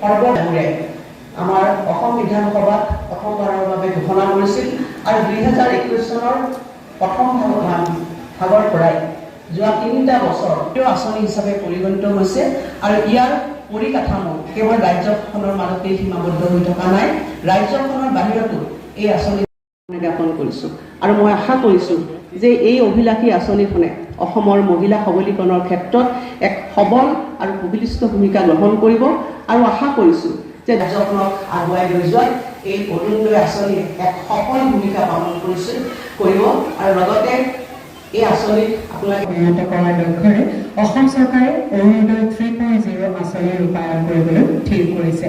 সৰ্বমূৰে আমাৰ অসম বিধানসভাত প্ৰথমবাৰৰ বাবে ঘোষণা কৰিছিল আৰু 2021 চনৰ প্ৰথম ভাগৰ পৰাই যোৱা 3টা বছৰ আঁচনি হিচাপে পৰিগণিত হৈছে আৰু ইয়াৰ পৰিকাঠামো কেৱল ৰাজ্যখনৰ মাজতেই সীমাবদ্ধ হৈ থকা নাই, ৰাজ্যখনৰ বাহিৰতো এই আঁচনি জ্ঞাপন কৰিছোঁ আৰু মই আশা কৰিছোঁ যে এই অভিলাষী আঁচনিখনে অসমৰ মহিলা সবলীকৰণৰ ক্ষেত্ৰত এক সবল আৰু সুবিলিষ্ট ভূমিকা গ্ৰহণ কৰিব আৰু আশা কৰিছোঁ যে ৰাজ্যখনক আগুৱাই লৈ যোৱাত এই অৰুণোদয় আঁচনিয়ে এক সফল ভূমিকা পালন কৰিব আৰু লগতে এই আঁচনিক আপোনালোকে উন্নত কৰাৰ লক্ষ্যৰে অসম চৰকাৰে অৰুণোদয় 3.0 আঁচনি ৰূপায়ণ কৰিবলৈ ঠিক কৰিছে।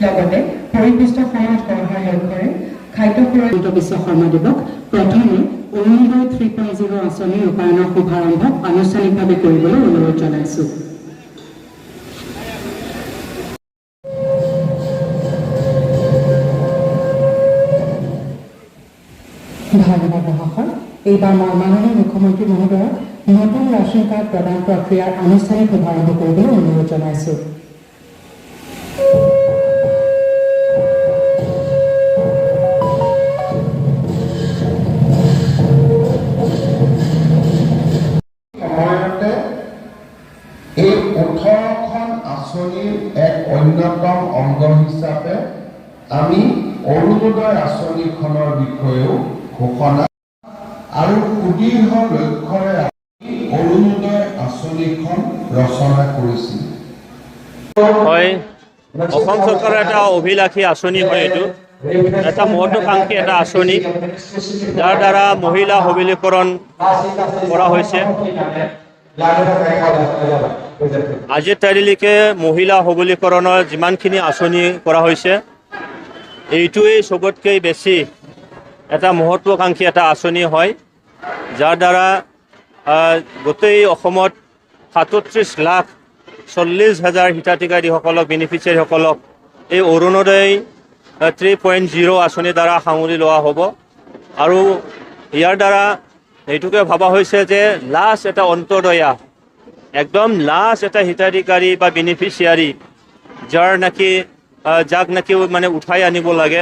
লগতে পৰিপুষ্ট সমাজ গঢ়াৰ লক্ষ্যৰে খাদ্য সুৰক্ষা বিশ্ব শৰ্মাদেৱক প্ৰথমে অৰুণোদয় 3.0 আঁচনি ৰূপায়ণৰ শুভাৰম্ভ আনুষ্ঠানিকভাৱে কৰিবলৈ অনুৰোধ জনাইছোঁ। ধন্যবাদ মহাশয়। এইবাৰ মই মাননীয় মুখ্যমন্ত্ৰী মহোদয়ক নতুন ৰেচন কাৰ্ড প্ৰদান প্ৰক্ৰিয়াৰ আনুষ্ঠানিক শুভাৰম্ভ কৰিবলৈ অনুৰোধ জনাইছোঁ। সময়তে এই 18খন আঁচনিৰ এক অন্যতম অংগ হিচাপে আমি অৰুণোদয় আঁচনিখনৰ বিষয়েও ঘোষণা আৰু সুদীৰ্ঘ লক্ষ্যৰে অৰুণোদয় আঁচনিখন ৰচনা কৰিছিল। হয়, অসম চৰকাৰৰ এটা অভিলাষী আঁচনি হয়, এইটো এটা মহত্বাকাংক্ষী এটা আঁচনি যাৰ দ্বাৰা মহিলা সবলীকৰণ কৰা হৈছে। আজিৰ তাৰিখলৈকে মহিলা সবলীকৰণৰ যিমানখিনি আঁচনি কৰা হৈছে এইটোৱেই চবতকৈ বেছি এটা মহত্বাকাংক্ষী এটা আঁচনি হয়, যাৰ দ্বাৰা গোটেই অসমত 37,40,000 হিতাধিকাৰীসকলক বেনিফিচিয়াৰীসকলক এই অৰুণোদয় 3.0 আঁচনিৰ দ্বাৰা সামৰি লোৱা হ'ব। আৰু ইয়াৰ দ্বাৰা এইটোকে ভবা হৈছে যে লাষ্ট এটা অন্তদয়া, একদম লাষ্ট এটা হিতাধিকাৰী বা বেনিফিচিয়াৰী যাক নাকি মানে উঠাই আনিব লাগে,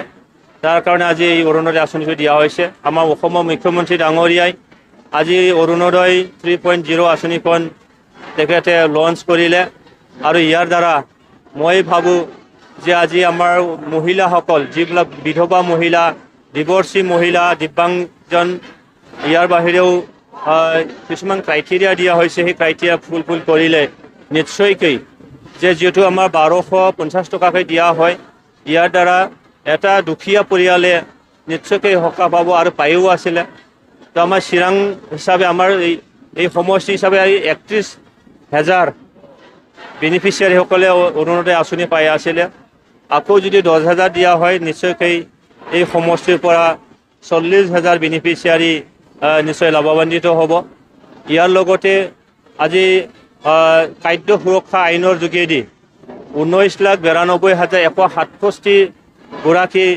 তাৰ কাৰণে আজি এই অৰুণোদয় আঁচনিটো দিয়া হৈছে। আমাৰ অসমৰ মুখ্যমন্ত্ৰী ডাঙৰীয়াই আজি অৰুণোদয় 3.0 আঁচনিখন তেখেতে লঞ্চ কৰিলে আৰু ইয়াৰ দ্বাৰা মই ভাবোঁ যে আজি আমাৰ মহিলাসকল, যিবিলাক বিধৱা মহিলা, ডিভৰ্চী মহিলা, দিব্যাংগজন, ইয়াৰ বাহিৰেও কিছুমান ক্ৰাইটেৰিয়া দিয়া হৈছে, সেই ক্ৰাইটেৰিয়া ফুলফিল কৰিলে নিশ্চয়কৈ যে যিহেতু আমাৰ 1250 টকাকৈ দিয়া হয়, ইয়াৰ দ্বাৰা এটা দুখীয়া পৰিয়ালে নিশ্চয়কৈ সকাহ পাব আৰু পায়ো আছিলে। তো আমাৰ চিৰাং হিচাপে আমাৰ এই সমষ্টি হিচাপে 31,000 বেনিফিচিয়াৰীসকলে অৰুণোদয় আঁচনি পাই আছিলে। আকৌ যদি 10,000 দিয়া হয় নিশ্চয়কৈ এই সমষ্টিৰ পৰা 40,000 বেনিফিচিয়াৰী নিশ্চয় লাভান্বিত হ'ব। ইয়াৰ লগতে আজি খাদ্য সুৰক্ষা আইনৰ যোগেদি 19,92,167 গৰাকী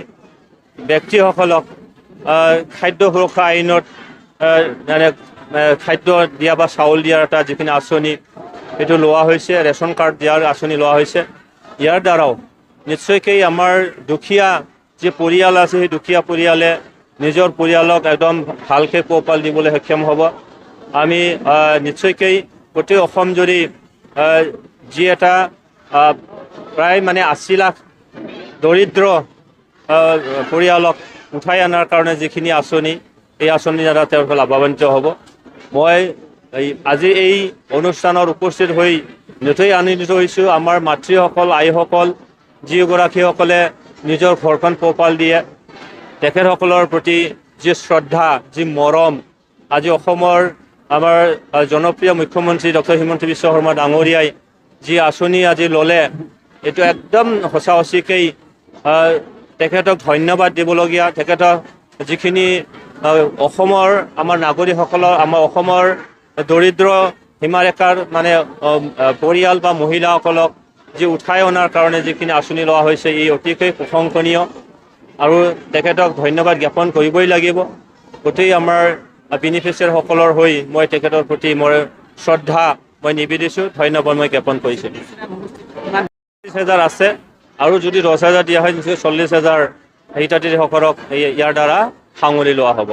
ব্যক্তিসকলক খাদ্য সুৰক্ষা আইনত খাদ্য দিয়া বা চাউল দিয়াৰ এটা যিখিনি আঁচনি সেইটো লোৱা হৈছে, ৰেচন কাৰ্ড দিয়াৰ আঁচনি লোৱা হৈছে। ইয়াৰ দ্বাৰাও নিশ্চয়কৈ আমাৰ দুখীয়া যি পৰিয়াল আছে সেই দুখীয়া পৰিয়ালে নিজৰ পৰিয়ালক একদম ভালকৈ পোহপাল দিবলৈ সক্ষম হ'ব। আমি নিশ্চয়কৈ গোটেই অসম জুৰি যি এটা প্ৰায় মানে 80 লাখ দৰিদ্ৰ পৰিয়ালক উঠাই অনাৰ কাৰণে যিখিনি আঁচনি, এই আঁচনিৰ দ্বাৰা তেওঁলোকে লাভান্বিত হ'ব। মই আজি এই অনুষ্ঠানত উপস্থিত হৈ নথৈ আনন্দিত হৈছোঁ। আমাৰ মাতৃসকল, আইসকল, যিগৰাকীসকলে নিজৰ ঘৰখন পোহপাল দিয়ে, তেখেতসকলৰ প্ৰতি যি শ্ৰদ্ধা, যি মৰম, আজি অসমৰ আমাৰ জনপ্ৰিয় মুখ্যমন্ত্ৰী ডক্টৰ হিমন্ত বিশ্ব শৰ্মা ডাঙৰীয়াই যি আঁচনি আজি ল'লে, এইটো একদম সঁচা সঁচিকৈ তেখেতক ধন্যবাদ দিবলগীয়া। তেখেতক যিখিনি অসমৰ আমাৰ নাগৰিকসকলৰ, আমাৰ অসমৰ দৰিদ্ৰ সীমাৰেখাৰ মানে পৰিয়াল বা মহিলাসকলক যি উঠাই অনাৰ কাৰণে যিখিনি আঁচনি লোৱা হৈছে, এই অতিকৈ প্ৰশংসনীয় আৰু তেখেতক ধন্যবাদ জ্ঞাপন কৰিবই লাগিব। গোটেই আমাৰ বেনিফিচিয়াৰীসকলৰ হৈ মই তেখেতৰ প্ৰতি মোৰ শ্ৰদ্ধা মই নিবেদিছোঁ, ধন্যবাদ মই জ্ঞাপন কৰিছোঁ। 30,000 আছে আৰু যদি 10,000 দিয়া হয় নিশ্চয় 40,000 হিতাধিকাৰীসকলক ইয়াৰ দ্বাৰা সাঙুৰি লোৱা হ'ব।